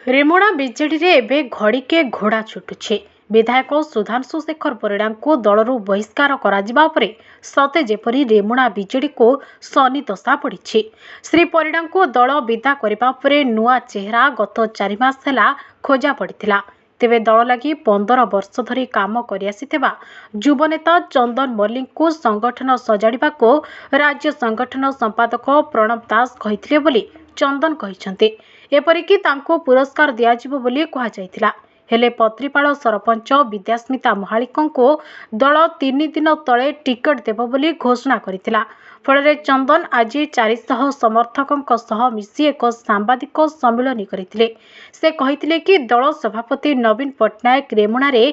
Remuna BJD रे एबे घड़ीके घोड़ा छुटुछे। विधायक सुधांशु शेखर परिड़ा को दलरू बहिष्कार कराजिबा उपरे सते जेपरी रेमुणा बीजेडी को शनि दशा पड़िछि। श्री परिड़ा को दल विदा करबा उपरे नुआ चेहरा गत 4 मास ହେଲା खोजा पड़िथिला। तेबे दल लगी 15 वर्ष धरी काम करिआसिथिबा युवनेता चंदन मल्लिक को संगठन सजाड़िबा को राज्य संगठन संपादक प्रणव दास कहिथिले बोली चंदन कहिसंते। एपरिकी तांको पुरस्कार दियाजिबो बोली कहा जायतिला। हेले पत्रीपाल सरपंच विद्यास्मिता महालिकों को दल 3 दिन तले टिकट देबो बोली घोषणा करितिला। फଳରେ चंदन आज 400 समर्थकों सह मिसी एक सांबादिक सम्मेलन करथिले। से कहिथिले कि दल सभापति नवीन पट्टनायक रेमुणा रे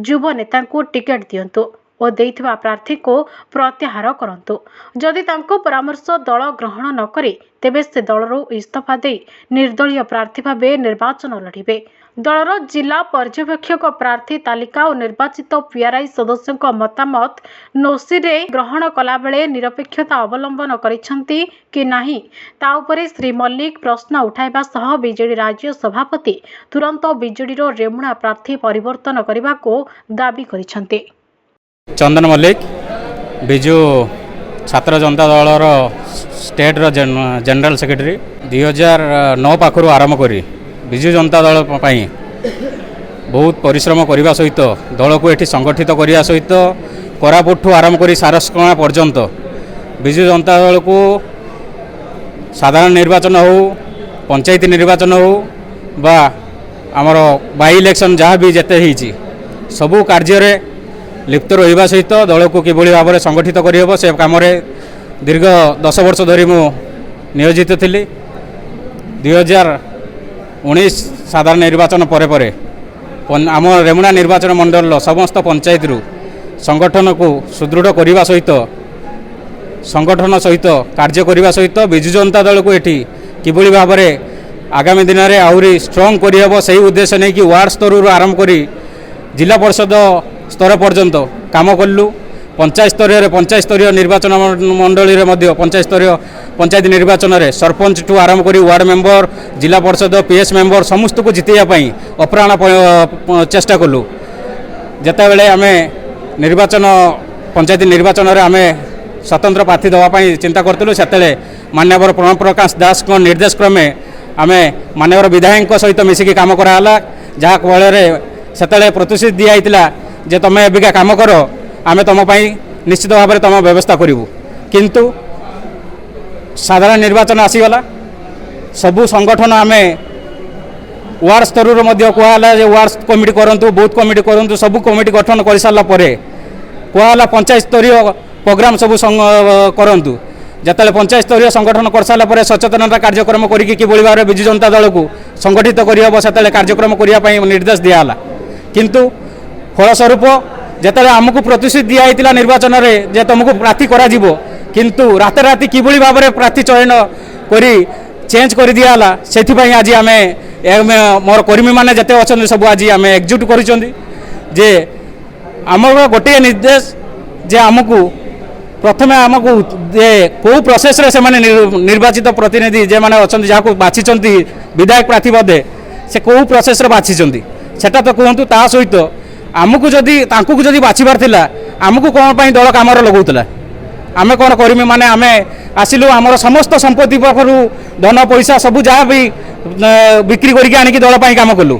युव नेता को टिकट दियंतु और देइथिबा प्रार्थी को प्रत्याहार करंतु। जदि तांको परामर्श दल ग्रहण न करे तेबे से दलरू इस्तीफा दे निर्दलीय प्रार्थी भावे निर्वाचन लड़िबे। दलर जिला पर्यवेक्षक प्रार्थी तालिका और निर्वाचित पीआरआई सदस्यों मतामत नोसीरे ग्रहण कला बेले निरपेक्षता अवलंबन करिसंती कि नाही ता उपरे श्री मल्लिक प्रश्न उठाइबा सह बीजेडी राज्य सभापति तुरंत बीजेडी रो रेमुणा प्रार्थी परिवर्तन करबा को दाबी करिसंते। चंदन मल्लिक बिजु छात्र जनता दलर स्टेट रो जनरल सेक्रेटरी 2009 पाखरु आरंभ करी बिजु जनता दल पाई बहुत परिश्रम करने सहित दल को एठी संगठित करने सहित कोरापुट आरंभ करी सारस्कणा पर्यंत बिजु जनता दल को साधारण निर्वाचन हो पंचायत निर्वाचन हो बा आमर बाई इलेक्शन जहाँ भी जेते ही सबू कार्य लिप्त रहा सहित दल को किभली भाव में संगठित करहब से कम दीर्घ 10 वर्ष धरी मु नियोजित थी। 2019 साधारण निर्वाचन पर आम रेमुणा निर्वाचन मंडल समस्त पंचायत संगठन को सुदृढ़ करने सहित संगठन सहित कार्य करने सहित बिजु जनता दल को एठी किभली भाव में आगामी दिन में आहरी स्ट्रंग करहब से उद्देश्य नहीं कि वार्ड स्तर आरंभ करी जिला परिषद स्तर पर्यंत काम कलु। पंचायत स्तरीय निर्वाचन मंडली रे पंचायत निर्वाचन में सरपंच टू आरंभ करी वार्ड मेंबर जिला परिषद पीएस मेंबर समस्त को जितैयापाई अप्राण चेष्टा कलु। जिते बेले आम निर्वाचन पंचायत निर्वाचन में आम स्वतंत्र प्रार्थी देवाई चिंता करूँ से माननीय प्रणव प्रकाश दास निर्देश क्रमे आम माननीय विधायक सहित मिसिकी काम कराला जहाँ फल से प्रतिश्रुति दिखाई जे तुम एबिका काम कर आम तुम निश्चित भाव में तुम व्यवस्था करूँ। किंतु साधारण निर्वाचन आसीगला सबू संगठन आम वार्ड स्तर कहला वार्ड कमिटी करूँ बूथ कमिटी करूँ सबू कमिटी गठन कर सारापर कहला पंचायत स्तरीय प्रोग्राम सबू करूँ जिते पंचायत स्तरीय संगठन कर सारापर सचेतनता कार्यक्रम करी भाव में बिजु जनता दल को संगठित करहब से कार्यक्रम करने निर्देश दिहला। किंतु फलस्वरूप जिते आमको प्रतिश्रुति दिखाई निर्वाचन में जे तुमको प्रार्थी करा किंतु रात राति किभली भाव में प्रार्थी चयन करी चेंज कर दिहला से आज आम मोर कर्मी मैंने जिते अच्छा सब आज आम एकजुट करे आमर गोटे निर्देश जे आमको प्रथम आमको कौ प्रोसेस रे से निर्वाचित प्रतिनिधि जे मैंने अच्छा जहाँ बाछी विधायक प्रार्थी पदे से कौ प्रोसेस रे बाछी सेटा तो कहतु ता सहित आमको जदि बाछबार थिला आमको कौन पाई दल काम लगौला आम कौन कर्मी माने आम आसिलु आमर समस्त संपत्ति पाखु धन पैसा सब जहाँ भी बिक्री करके आनिकी दल पाई काम कलु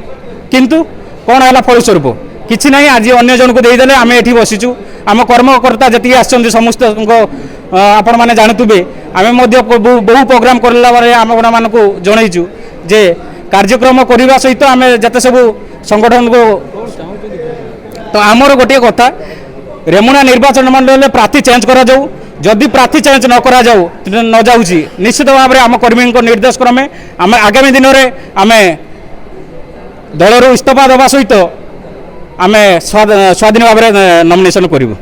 किंतु कौन है फलस्वरूप किसी ना आज अन्य जन को देदेले आम ये बसीचु आम कर्मकर्ता जी आसछन्ति समस्त आपण मैंने जानुवे आम बहु प्रोग्राम करला आम मानक जनईचु जे कार्यक्रम करने सहित आम जिते सब संगठन को तो आमर गोटे कथा रेमुणा निर्वाचन मंडल में प्रार्थी चेंज करा जाऊ जदि प्रार्थी चेंज न करा जाऊ न जाऊँगी निश्चित भाव में आम कर्मी निर्देश क्रमे आम आगामी दिन में आम दलर इस्तीफा देवा सहित आम स्वाधीन भाव में नॉमिनेशन करूँ।